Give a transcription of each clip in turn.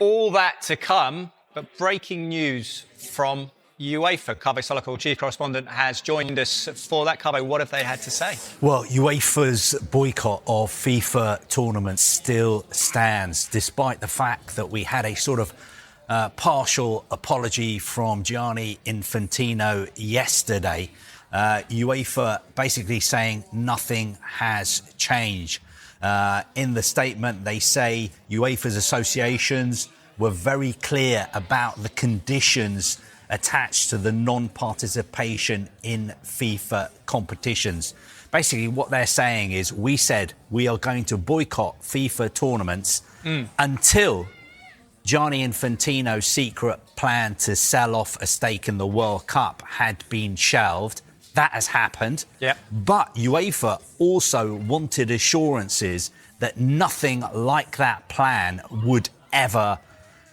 All that to come, but breaking news from UEFA. Kaveh Solakal, chief correspondent, has joined us for that. Kaveh, what have they had to say? Well, UEFA's boycott of FIFA tournaments still stands, despite the fact that we had a sort of partial apology from Gianni Infantino yesterday. UEFA basically saying nothing has changed. In the statement, they say UEFA's associations were very clear about the conditions attached to the non-participation in FIFA competitions. Basically, what they're saying is we said we are going to boycott FIFA tournaments until Gianni Infantino's secret plan to sell off a stake in the World Cup had been shelved. That has happened. Yep. But UEFA also wanted assurances that nothing like that plan would ever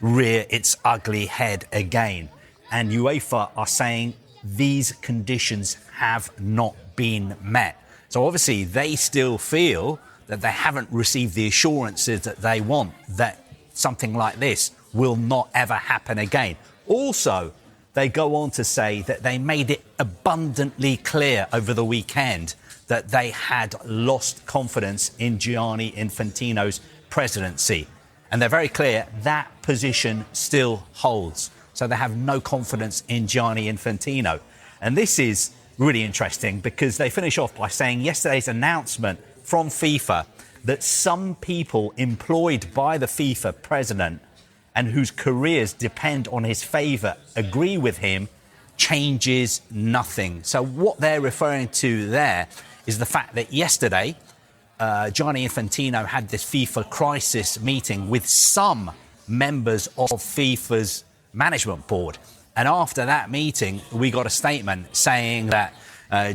rear its ugly head again. And UEFA are saying these conditions have not been met. So obviously they still feel that they haven't received the assurances that they want, that something like this will not ever happen again. Also, they go on to say that they made it abundantly clear over the weekend that they had lost confidence in Gianni Infantino's presidency. And they're very clear that position still holds. So they have no confidence in Gianni Infantino. And this is really interesting because they finish off by saying yesterday's announcement from FIFA that some people employed by the FIFA president and whose careers depend on his favour agree with him changes nothing. So what they're referring to there is the fact that yesterday Gianni Infantino had this FIFA crisis meeting with some members of FIFA's management board. And after that meeting, we got a statement saying that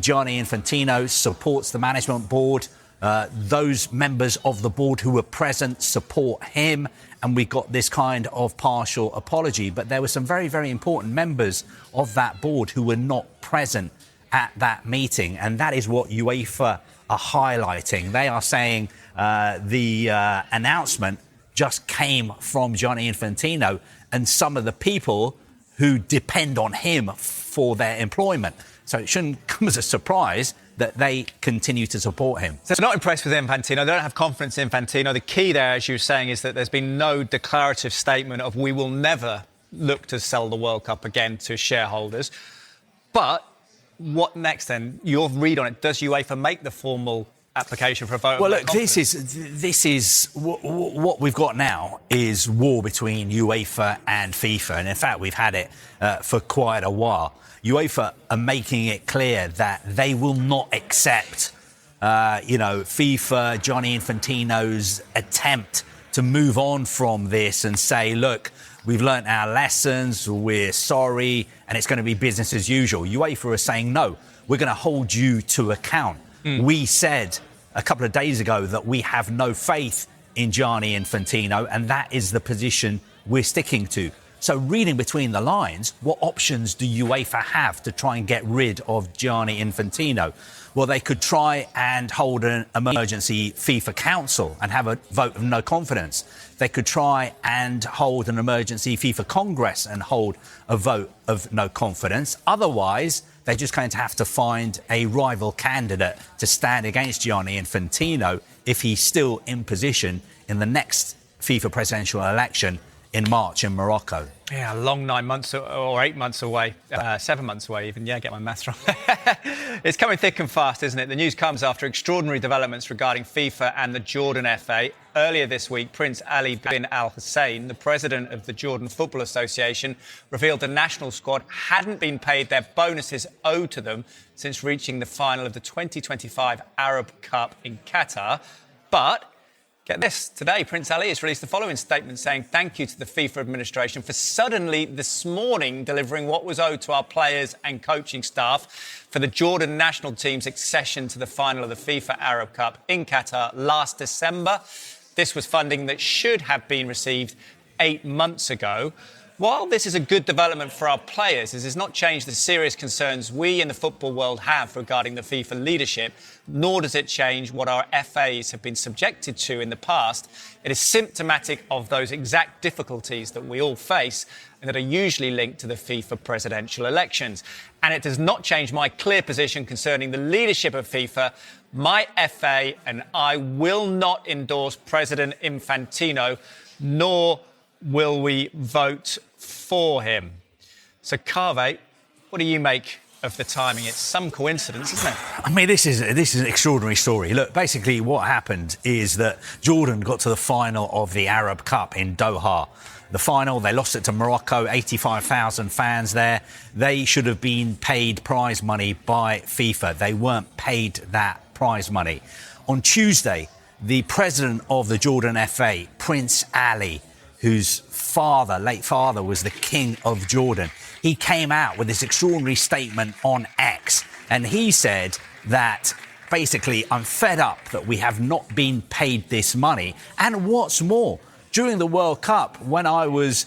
Gianni Infantino supports the management board. Those members of the board who were present support him. And we got this kind of partial apology. But there were some very, very important members of that board who were not present at that meeting. And that is what UEFA are highlighting. They are saying the announcement just came from Gianni Infantino and some of the people who depend on him for their employment. So it shouldn't come as a surprise that they continue to support him. So they're not impressed with Infantino. They don't have confidence in Infantino. The key there, as you were saying, is that there's been no declarative statement of we will never look to sell the World Cup again to shareholders. But what next then? Your read on it. Does UEFA make the formal application for a vote? Well, look, this is what we've got now is war between UEFA and FIFA. And in fact, we've had it for quite a while. UEFA are making it clear that they will not accept, FIFA, Gianni Infantino's attempt to move on from this and say, look, we've learnt our lessons, we're sorry, and it's going to be business as usual. UEFA are saying, no, we're going to hold you to account. We said a couple of days ago that we have no faith in Gianni Infantino, and that is the position we're sticking to. So reading between the lines, what options do UEFA have to try and get rid of Gianni Infantino? Well, they could try and hold an emergency FIFA council and have a vote of no confidence. They could try and hold an emergency FIFA Congress and hold a vote of no confidence. Otherwise, they're just going to have to find a rival candidate to stand against Gianni Infantino if he's still in position in the next FIFA presidential election in March in Morocco. Yeah, a long 9 months or 8 months away, 7 months away even. Yeah, get my maths wrong. It's coming thick and fast, isn't it? The news comes after extraordinary developments regarding FIFA and the Jordan FA. Earlier this week, Prince Ali bin Al Hussein, the president of the Jordan Football Association, revealed the national squad hadn't been paid their bonuses owed to them since reaching the final of the 2025 Arab Cup in Qatar. But get this, today Prince Ali has released the following statement saying thank you to the FIFA administration for suddenly this morning delivering what was owed to our players and coaching staff for the Jordan national team's accession to the final of the FIFA Arab Cup in Qatar last December. This was funding that should have been received 8 months ago. While this is a good development for our players, it has not changed the serious concerns we in the football world have regarding the FIFA leadership, nor does it change what our FAs have been subjected to in the past. It is symptomatic of those exact difficulties that we all face and that are usually linked to the FIFA presidential elections. And it does not change my clear position concerning the leadership of FIFA. My FA and I will not endorse President Infantino, nor will we vote for him. So, Kaveh, what do you make of the timing? It's some coincidence, isn't it? I mean, this is an extraordinary story. Look, basically what happened is that Jordan got to the final of the Arab Cup in Doha. The final, they lost it to Morocco, 85,000 fans there. They should have been paid prize money by FIFA. They weren't paid that prize money. On Tuesday, the president of the Jordan FA, Prince Ali, whose late father was the king of Jordan, he came out with this extraordinary statement on X, and he said that basically, I'm fed up that we have not been paid this money. And what's more, during the World Cup, when I was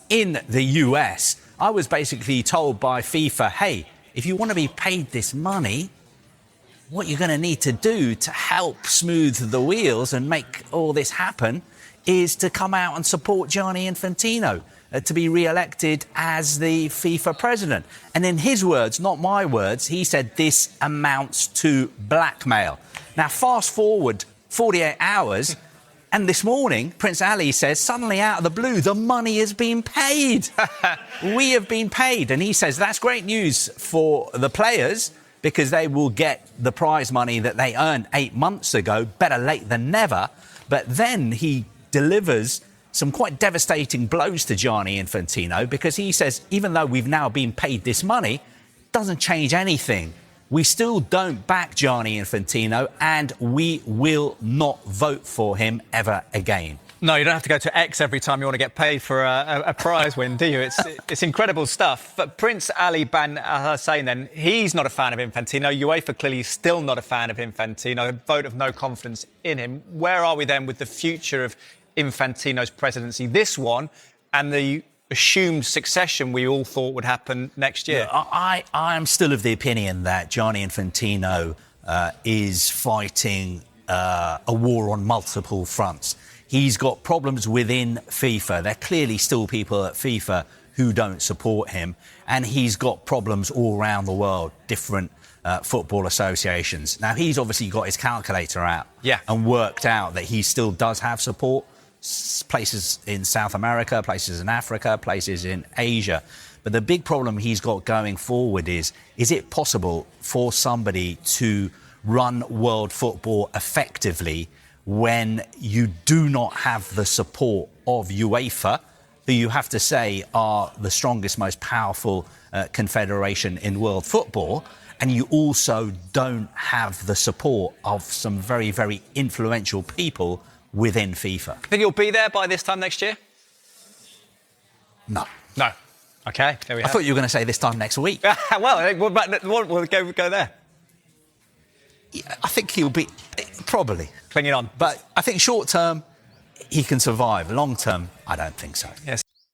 in the US, I was basically told by FIFA, hey, if you want to be paid this money, what you're going to need to do to help smooth the wheels and make all this happen is to come out and support Gianni Infantino to be re-elected as the FIFA president. And in his words, not my words, he said this amounts to blackmail. Now, fast forward 48 hours, and this morning, Prince Ali says, suddenly out of the blue, the money has been paid. We have been paid. And he says that's great news for the players because they will get the prize money that they earned 8 months ago, better late than never. But then he delivers some quite devastating blows to Gianni Infantino because he says, even though we've now been paid this money, it doesn't change anything. We still don't back Gianni Infantino and we will not vote for him ever again. No, you don't have to go to X every time you want to get paid for a prize win, do you? It's incredible stuff. But Prince Ali Bin Hussein, then, he's not a fan of Infantino. UEFA clearly still not a fan of Infantino. A vote of no confidence in him. Where are we then with the future of Infantino's presidency? This one and the assumed succession we all thought would happen next year. I am still of the opinion that Gianni Infantino is fighting a war on multiple fronts. He's got problems within FIFA. There are clearly still people at FIFA who don't support him. And he's got problems all around the world, different football associations. Now, he's obviously got his calculator out and worked out that he still does have support. Places in South America, places in Africa, places in Asia. But the big problem he's got going forward is it possible for somebody to run world football effectively when you do not have the support of UEFA, who you have to say are the strongest, most powerful confederation in world football, and you also don't have the support of some very, very influential people within FIFA. Think you'll be there by this time next year? No. No. OK, there we I thought you were going to say this time next week. Well, we'll go there. Yeah, I think he'll be... Probably. Clinging on. But I think short term, he can survive. Long term, I don't think so. Yes.